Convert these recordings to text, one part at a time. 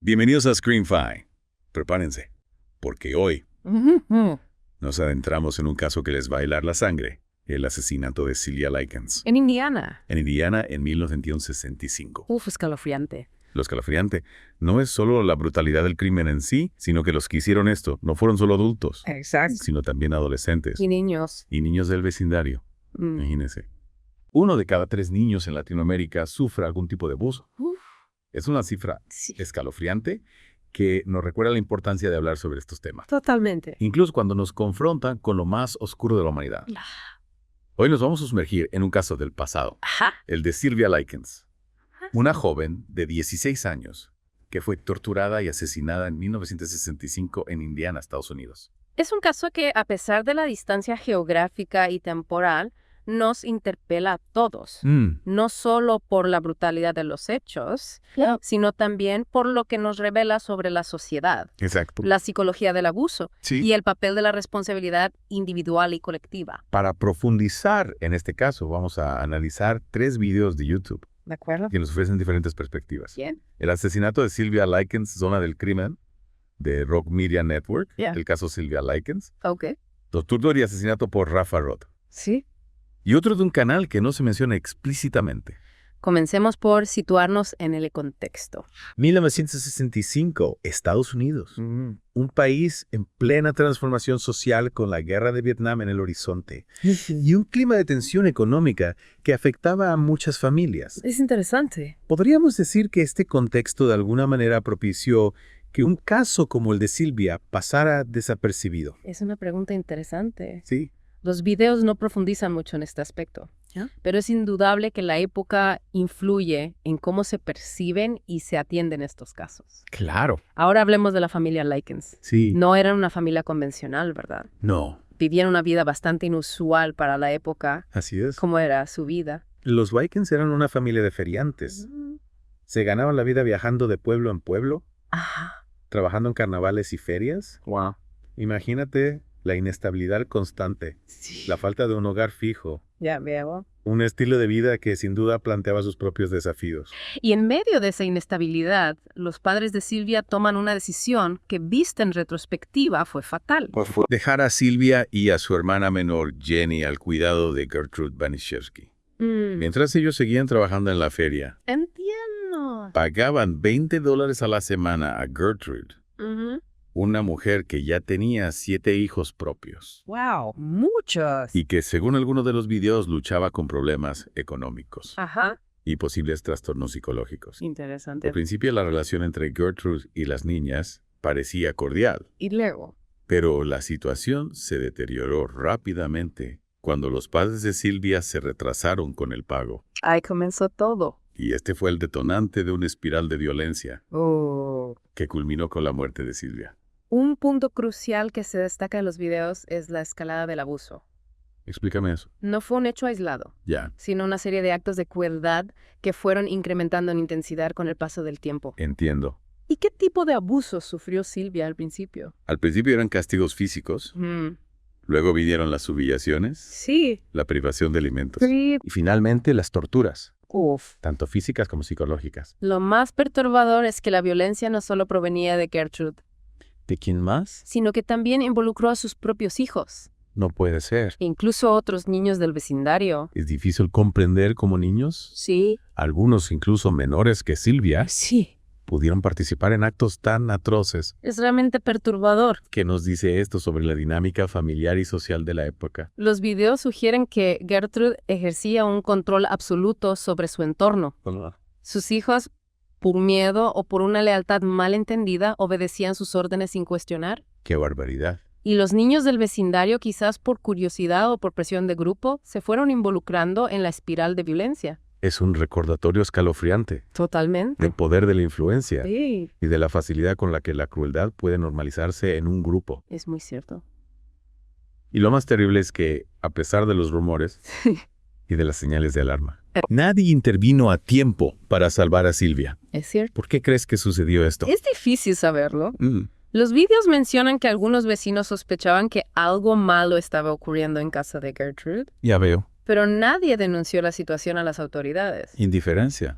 Bienvenidos a ScreenFi. Prepárense, porque hoy nos adentramos en un caso que les va a helar la sangre, el asesinato de Sylvia Likens. En Indiana. En Indiana, en 1965. Escalofriante. Lo escalofriante no es solo la brutalidad del crimen en sí, sino que los que hicieron esto no fueron solo adultos, Exacto. sino también adolescentes Y niños. y niños del vecindario. Imagínense. 1 de cada 3 niños en Latinoamérica sufre algún tipo de abuso. Es una cifra escalofriante que nos recuerda la importancia de hablar sobre estos temas. Totalmente. Incluso cuando nos confrontan con lo más oscuro de la humanidad. Hoy nos vamos a sumergir en un caso del pasado, el de Sylvia Likens, una joven de 16 años que fue torturada y asesinada en 1965 en Indiana, Estados Unidos. Es un caso que, a pesar de la distancia geográfica y temporal, nos interpela a todos. No solo por la brutalidad de los hechos, sino también por lo que nos revela sobre la sociedad, Exacto. la psicología del abuso Sí. y el papel de la responsabilidad individual y colectiva. Para profundizar en este caso, vamos a analizar 3 videos de YouTube ¿De acuerdo? que nos ofrecen diferentes perspectivas. Bien. El asesinato de Sylvia Likens, Zona del Crimen, de Rock Media Network, el caso Sylvia Likens. Ok. Tortura y asesinato por Rafa Roth. Sí. Y otro de un canal que no se menciona explícitamente. Comencemos por situarnos en el contexto. 1965, Estados Unidos. Un país en plena transformación social con la guerra de Vietnam en el horizonte. Y un clima de tensión económica que afectaba a muchas familias. Es interesante. Podríamos decir que este contexto de alguna manera propició que un caso como el de Sylvia pasara desapercibido. Es una pregunta interesante. Sí. Los videos no profundizan mucho en este aspecto, pero es indudable que la época influye en cómo se perciben y se atienden estos casos. Claro. Ahora hablemos de la familia Likens. Sí. No eran una familia convencional, ¿verdad? No. Vivían una vida bastante inusual para la época. Así es. ¿Cómo era su vida? Los Likens eran una familia de feriantes. Se ganaban la vida viajando de pueblo en pueblo, trabajando en carnavales y ferias. Wow. Imagínate la inestabilidad constante, la falta de un hogar fijo, Ya veo. un estilo de vida que sin duda planteaba sus propios desafíos. Y en medio de esa inestabilidad, los padres de Sylvia toman una decisión que, vista en retrospectiva, fue fatal. Dejar a Sylvia y a su hermana menor, Jenny, al cuidado de Gertrude Banishevsky. Mientras ellos seguían trabajando en la feria, Entiendo. pagaban $20 a la semana a Gertrude, una mujer que ya tenía 7 hijos propios Wow, muchos. y que, según algunos de los videos, luchaba con problemas económicos y posibles trastornos psicológicos. Interesante. Al principio, la relación entre Gertrude y las niñas parecía cordial, Y luego. pero la situación se deterioró rápidamente cuando los padres de Sylvia se retrasaron con el pago. Ahí comenzó todo. Y este fue el detonante de una espiral de violencia que culminó con la muerte de Sylvia. Un punto crucial que se destaca en los videos es la escalada del abuso. Explícame eso. No fue un hecho aislado, Ya, sino una serie de actos de crueldad que fueron incrementando en intensidad con el paso del tiempo. entiendo. ¿Y qué tipo de abusos sufrió Sylvia al principio? Al principio eran castigos físicos, luego vinieron las humillaciones, Sí. la privación de alimentos. Y finalmente las torturas, Uf. tanto físicas como psicológicas. Lo más perturbador es que la violencia no solo provenía de Gertrude, ¿De quién más? sino que también involucró a sus propios hijos, No puede ser. e incluso a otros niños del vecindario. Es difícil comprender cómo niños, Sí. algunos incluso menores que Sylvia, Sí. pudieron participar en actos tan atroces. Es realmente perturbador. ¿Qué nos dice esto sobre la dinámica familiar y social de la época? Los videos sugieren que Gertrude ejercía un control absoluto sobre su entorno. Sus hijos, por miedo o por una lealtad mal entendida, obedecían sus órdenes sin cuestionar. ¡Qué barbaridad! Y los niños del vecindario, quizás por curiosidad o por presión de grupo, se fueron involucrando en la espiral de violencia. Es un recordatorio escalofriante Totalmente. del poder de la influencia Sí, y de la facilidad con la que la crueldad puede normalizarse en un grupo. es muy cierto. Y lo más terrible es que, a pesar de los rumores y de las señales de alarma, nadie intervino a tiempo para salvar a Sylvia. Es cierto. ¿Por qué crees que sucedió esto? Es difícil saberlo. Los videos mencionan que algunos vecinos sospechaban que algo malo estaba ocurriendo en casa de Gertrude, Ya veo. pero nadie denunció la situación a las autoridades. Indiferencia.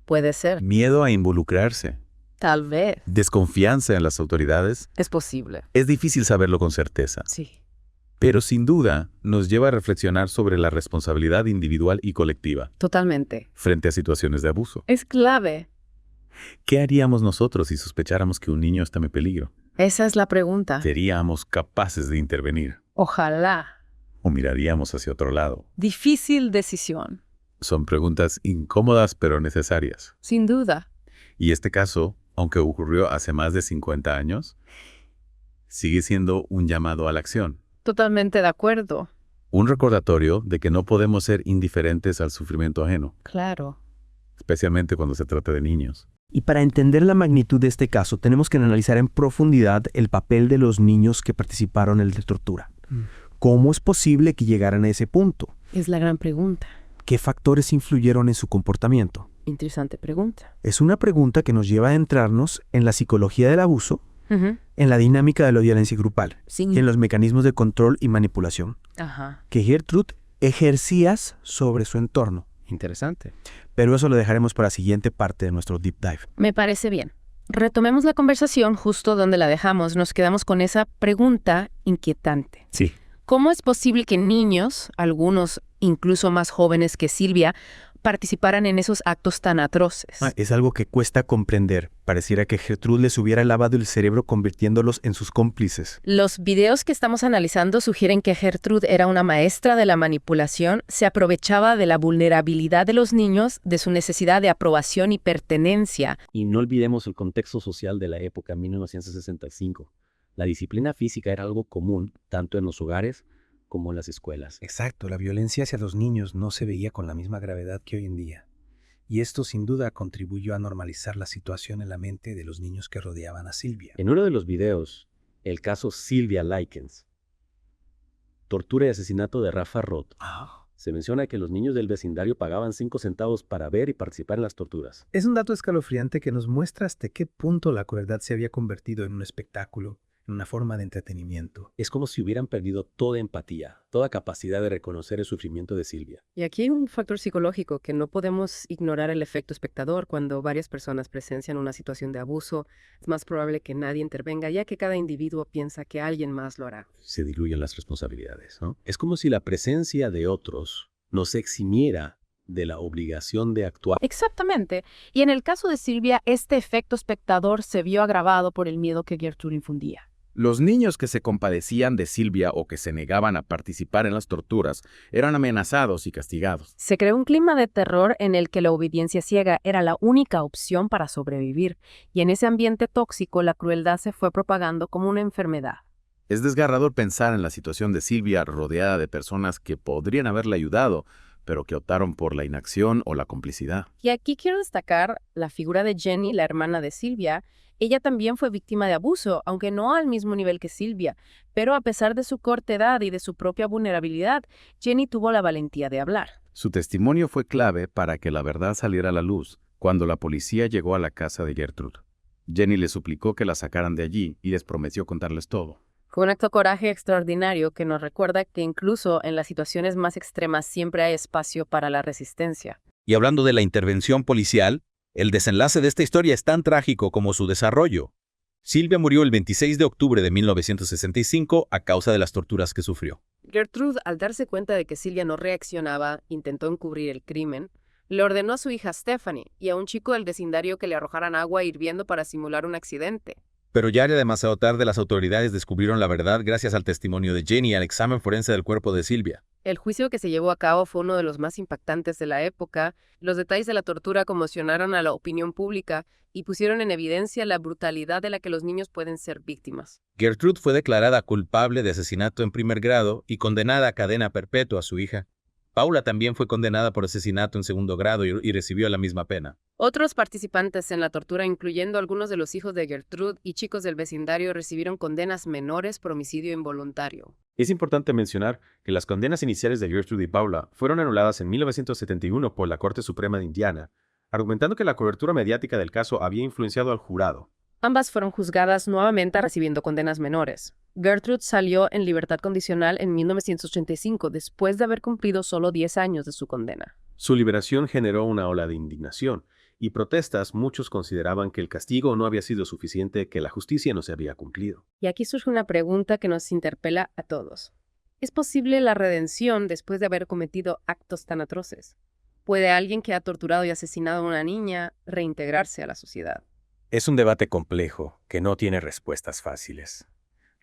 Puede ser. Miedo a involucrarse. Tal vez. ¿Desconfianza en las autoridades? Es posible. Es difícil saberlo con certeza. Sí. Pero sin duda nos lleva a reflexionar sobre la responsabilidad individual y colectiva. Totalmente. Frente a situaciones de abuso. Es clave. ¿Qué haríamos nosotros si sospecháramos que un niño está en peligro? Esa es la pregunta. ¿Seríamos capaces de intervenir? Ojalá. ¿O miraríamos hacia otro lado? Difícil decisión. Son preguntas incómodas pero necesarias. Sin duda. Y este caso, aunque ocurrió hace más de 50 años, sigue siendo un llamado a la acción. Totalmente de acuerdo. Un recordatorio de que no podemos ser indiferentes al sufrimiento ajeno. Claro. Especialmente cuando se trata de niños. Y para entender la magnitud de este caso, tenemos que analizar en profundidad el papel de los niños que participaron en la tortura. ¿Cómo es posible que llegaran a ese punto? Es la gran pregunta. ¿Qué factores influyeron en su comportamiento? Interesante pregunta. Es una pregunta que nos lleva a adentrarnos en la psicología del abuso, en la dinámica de la violencia grupal, Sí. y en los mecanismos de control y manipulación que Gertrude ejercía sobre su entorno. Interesante. Pero eso lo dejaremos para la siguiente parte de nuestro Deep Dive. Me parece bien. Retomemos la conversación justo donde la dejamos. Nos quedamos con esa pregunta inquietante. Sí. ¿Cómo es posible que niños, algunos incluso más jóvenes que Silvia, participaran en esos actos tan atroces? Es algo que cuesta comprender. Pareciera que Gertrude les hubiera lavado el cerebro convirtiéndolos en sus cómplices. Los videos que estamos analizando sugieren que Gertrude era una maestra de la manipulación, se aprovechaba de la vulnerabilidad de los niños, de su necesidad de aprobación y pertenencia. Y no olvidemos el contexto social de la época, 1965. La disciplina física era algo común, tanto en los hogares como en las escuelas. Exacto, la violencia hacia los niños no se veía con la misma gravedad que hoy en día. Y esto sin duda contribuyó a normalizar la situación en la mente de los niños que rodeaban a Silvia. En uno de los videos, el caso Sylvia Likens, tortura y asesinato de Rafa Roth, se menciona que los niños del vecindario pagaban 5 centavos para ver y participar en las torturas. Es un dato escalofriante que nos muestra hasta qué punto la crueldad se había convertido en un espectáculo, en una forma de entretenimiento. Es como si hubieran perdido toda empatía, toda capacidad de reconocer el sufrimiento de Silvia. Y aquí hay un factor psicológico que no podemos ignorar el efecto espectador. Cuando varias personas presencian una situación de abuso, es más probable que nadie intervenga, ya que cada individuo piensa que alguien más lo hará. Se diluyen las responsabilidades, ¿no? Es como si la presencia de otros nos eximiera de la obligación de actuar. Exactamente. Y en el caso de Silvia, este efecto espectador se vio agravado por el miedo que Gertrude infundía. Los niños que se compadecían de Silvia o que se negaban a participar en las torturas eran amenazados y castigados. Se creó un clima de terror en el que la obediencia ciega era la única opción para sobrevivir, y en ese ambiente tóxico la crueldad se fue propagando como una enfermedad. Es desgarrador pensar en la situación de Silvia rodeada de personas que podrían haberle ayudado, pero que optaron por la inacción o la complicidad. Y aquí quiero destacar la figura de Jenny, la hermana de Silvia. Ella también fue víctima de abuso, aunque no al mismo nivel que Silvia. Pero a pesar de su corta edad y de su propia vulnerabilidad, Jenny tuvo la valentía de hablar. Su testimonio fue clave para que la verdad saliera a la luz cuando la policía llegó a la casa de Gertrude. Jenny les suplicó que la sacaran de allí y les prometió contarles todo. Fue un acto de coraje extraordinario que nos recuerda que incluso en las situaciones más extremas siempre hay espacio para la resistencia. Y hablando de la intervención policial, el desenlace de esta historia es tan trágico como su desarrollo. Silvia murió el 26 de octubre de 1965 a causa de las torturas que sufrió. Gertrude, al darse cuenta de que Silvia no reaccionaba, intentó encubrir el crimen. Le ordenó a su hija Stephanie y a un chico del vecindario que le arrojaran agua hirviendo para simular un accidente. Pero ya era demasiado tarde, las autoridades descubrieron la verdad gracias al testimonio de Jenny y al examen forense del cuerpo de Silvia. El juicio que se llevó a cabo fue uno de los más impactantes de la época. Los detalles de la tortura conmocionaron a la opinión pública y pusieron en evidencia la brutalidad de la que los niños pueden ser víctimas. Gertrude fue declarada culpable de asesinato en primer grado y condenada a cadena perpetua a su hija. Paula también fue condenada por asesinato en segundo grado y recibió la misma pena. Otros participantes en la tortura, incluyendo algunos de los hijos de Gertrude y chicos del vecindario, recibieron condenas menores por homicidio involuntario. Es importante mencionar que las condenas iniciales de Gertrude y Paula fueron anuladas en 1971 por la Corte Suprema de Indiana, argumentando que la cobertura mediática del caso había influenciado al jurado. Ambas fueron juzgadas nuevamente recibiendo condenas menores. Gertrude salió en libertad condicional en 1985 después de haber cumplido solo 10 años de su condena. Su liberación generó una ola de indignación, y protestas, muchos consideraban que el castigo no había sido suficiente, que la justicia no se había cumplido. Y aquí surge una pregunta que nos interpela a todos. ¿Es posible la redención después de haber cometido actos tan atroces? ¿Puede alguien que ha torturado y asesinado a una niña reintegrarse a la sociedad? Es un debate complejo que no tiene respuestas fáciles.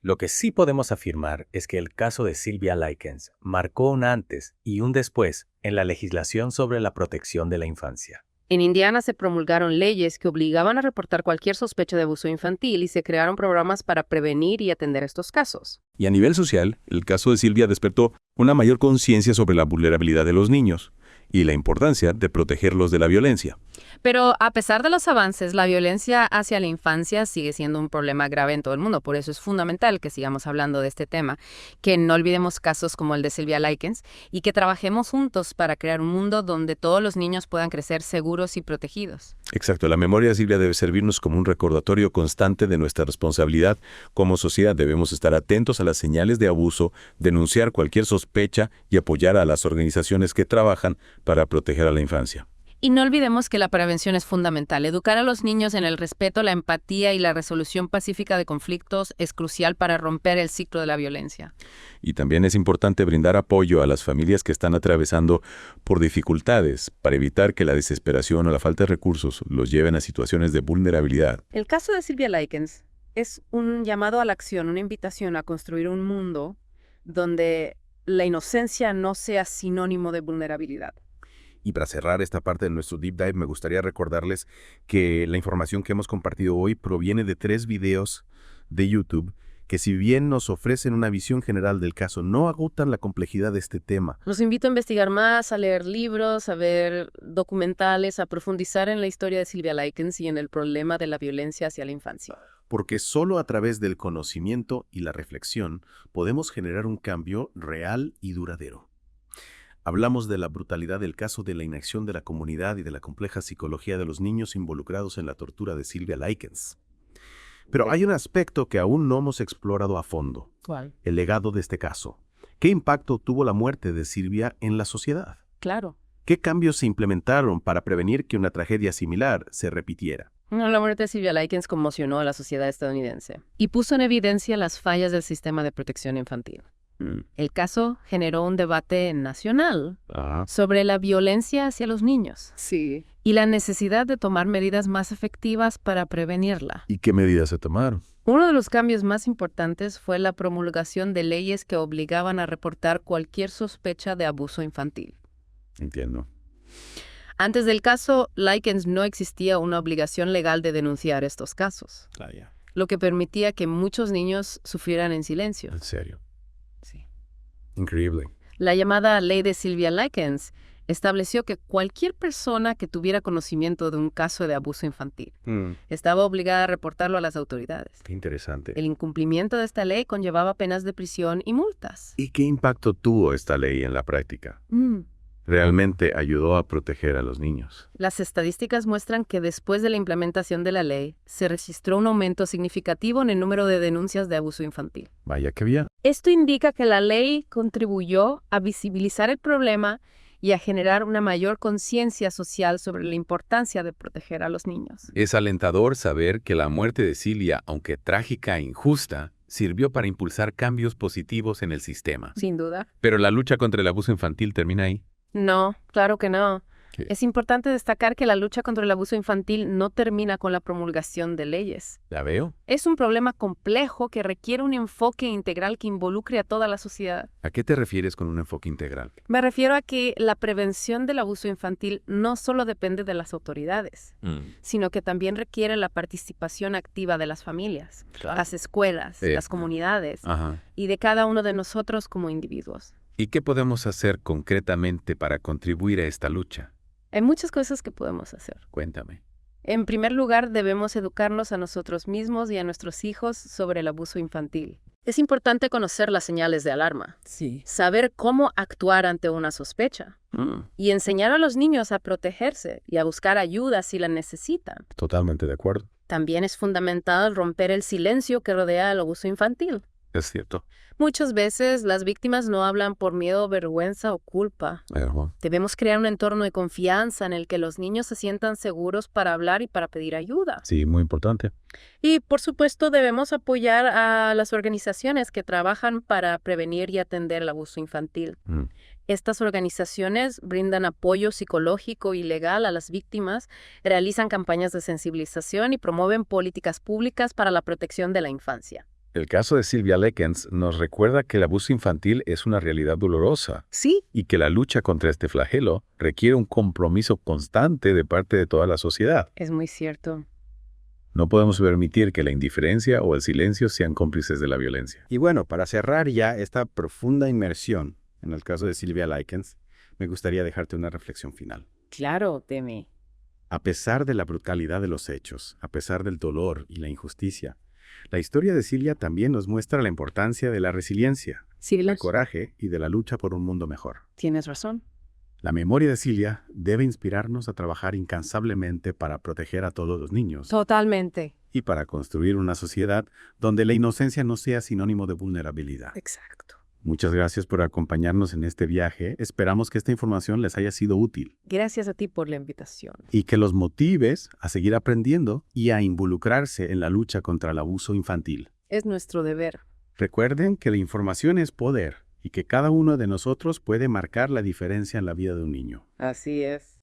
Lo que sí podemos afirmar es que el caso de Sylvia Likens marcó un antes y un después en la legislación sobre la protección de la infancia. En Indiana se promulgaron leyes que obligaban a reportar cualquier sospecha de abuso infantil y se crearon programas para prevenir y atender estos casos. Y a nivel social, el caso de Sylvia despertó una mayor conciencia sobre la vulnerabilidad de los niños y la importancia de protegerlos de la violencia. Pero a pesar de los avances, la violencia hacia la infancia sigue siendo un problema grave en todo el mundo. Por eso es fundamental que sigamos hablando de este tema, que no olvidemos casos como el de Sylvia Likens y que trabajemos juntos para crear un mundo donde todos los niños puedan crecer seguros y protegidos. Exacto, la memoria de Sylvia debe servirnos como un recordatorio constante de nuestra responsabilidad. Como sociedad debemos estar atentos a las señales de abuso, denunciar cualquier sospecha y apoyar a las organizaciones que trabajan para proteger a la infancia. Y no olvidemos que la prevención es fundamental. Educar a los niños en el respeto, la empatía y la resolución pacífica de conflictos es crucial para romper el ciclo de la violencia. Y también es importante brindar apoyo a las familias que están atravesando por dificultades para evitar que la desesperación o la falta de recursos los lleven a situaciones de vulnerabilidad. El caso de Sylvia Likens es un llamado a la acción, una invitación a construir un mundo donde la inocencia no sea sinónimo de vulnerabilidad. Y para cerrar esta parte de nuestro Deep Dive, me gustaría recordarles que la información que hemos compartido hoy proviene de 3 videos de YouTube que, si bien nos ofrecen una visión general del caso, no agotan la complejidad de este tema. Los invito a investigar más, a leer libros, a ver documentales, a profundizar en la historia de Sylvia Likens y en el problema de la violencia hacia la infancia. Porque solo a través del conocimiento y la reflexión podemos generar un cambio real y duradero. Hablamos de la brutalidad del caso, de la inacción de la comunidad y de la compleja psicología de los niños involucrados en la tortura de Sylvia Likens. Pero hay un aspecto que aún no hemos explorado a fondo. ¿Cuál? El legado de este caso. ¿Qué impacto tuvo la muerte de Sylvia en la sociedad? Claro. ¿Qué cambios se implementaron para prevenir que una tragedia similar se repitiera? La muerte de Sylvia Likens conmocionó a la sociedad estadounidense y puso en evidencia las fallas del sistema de protección infantil. El caso generó un debate nacional sobre la violencia hacia los niños. Sí. Y la necesidad de tomar medidas más efectivas para prevenirla. ¿Y qué medidas se tomaron? Uno de los cambios más importantes fue la promulgación de leyes que obligaban a reportar cualquier sospecha de abuso infantil. Entiendo. Antes del caso Likens no existía una obligación legal de denunciar estos casos, lo que permitía que muchos niños sufrieran en silencio. ¿En serio? Sí. Increíble. La llamada ley de Sylvia Likens estableció que cualquier persona que tuviera conocimiento de un caso de abuso infantil estaba obligada a reportarlo a las autoridades. Qué interesante. El incumplimiento de esta ley conllevaba penas de prisión y multas. ¿Y qué impacto tuvo esta ley en la práctica? Realmente ayudó a proteger a los niños. Las estadísticas muestran que después de la implementación de la ley, se registró un aumento significativo en el número de denuncias de abuso infantil. Vaya que bien. Esto indica que la ley contribuyó a visibilizar el problema y a generar una mayor conciencia social sobre la importancia de proteger a los niños. Es alentador saber que la muerte de Sylvia, aunque trágica e injusta, sirvió para impulsar cambios positivos en el sistema. Sin duda. Pero la lucha contra el abuso infantil termina ahí. No, claro que no. Es importante destacar que la lucha contra el abuso infantil no termina con la promulgación de leyes. ¿La veo? Es un problema complejo que requiere un enfoque integral que involucre a toda la sociedad. ¿A qué te refieres con un enfoque integral? Me refiero a que la prevención del abuso infantil no solo depende de las autoridades, sino que también requiere la participación activa de las familias, las escuelas, las comunidades y de cada uno de nosotros como individuos. ¿Y qué podemos hacer concretamente para contribuir a esta lucha? Hay muchas cosas que podemos hacer. Cuéntame. En primer lugar, debemos educarnos a nosotros mismos y a nuestros hijos sobre el abuso infantil. Es importante conocer las señales de alarma, saber cómo actuar ante una sospecha y enseñar a los niños a protegerse y a buscar ayuda si la necesitan. Totalmente de acuerdo. También es fundamental romper el silencio que rodea el abuso infantil. Es cierto. Muchas veces las víctimas no hablan por miedo, vergüenza o culpa. Debemos crear un entorno de confianza en el que los niños se sientan seguros para hablar y para pedir ayuda. Sí, muy importante. Y, por supuesto, debemos apoyar a las organizaciones que trabajan para prevenir y atender el abuso infantil. Estas organizaciones brindan apoyo psicológico y legal a las víctimas, realizan campañas de sensibilización y promueven políticas públicas para la protección de la infancia. El caso de Sylvia Likens nos recuerda que el abuso infantil es una realidad dolorosa. Sí. Y que la lucha contra este flagelo requiere un compromiso constante de parte de toda la sociedad. Es muy cierto. No podemos permitir que la indiferencia o el silencio sean cómplices de la violencia. Y bueno, para cerrar ya esta profunda inmersión en el caso de Sylvia Likens, me gustaría dejarte una reflexión final. Claro, Demi. A pesar de la brutalidad de los hechos, a pesar del dolor y la injusticia, la historia de Sylvia también nos muestra la importancia de la resiliencia, del coraje y de la lucha por un mundo mejor. Tienes razón. La memoria de Sylvia debe inspirarnos a trabajar incansablemente para proteger a todos los niños. Totalmente. Y para construir una sociedad donde la inocencia no sea sinónimo de vulnerabilidad. Exacto. Muchas gracias por acompañarnos en este viaje. Esperamos que esta información les haya sido útil. Gracias a ti por la invitación. Y que los motives a seguir aprendiendo y a involucrarse en la lucha contra el abuso infantil. Es nuestro deber. Recuerden que la información es poder y que cada uno de nosotros puede marcar la diferencia en la vida de un niño. Así es.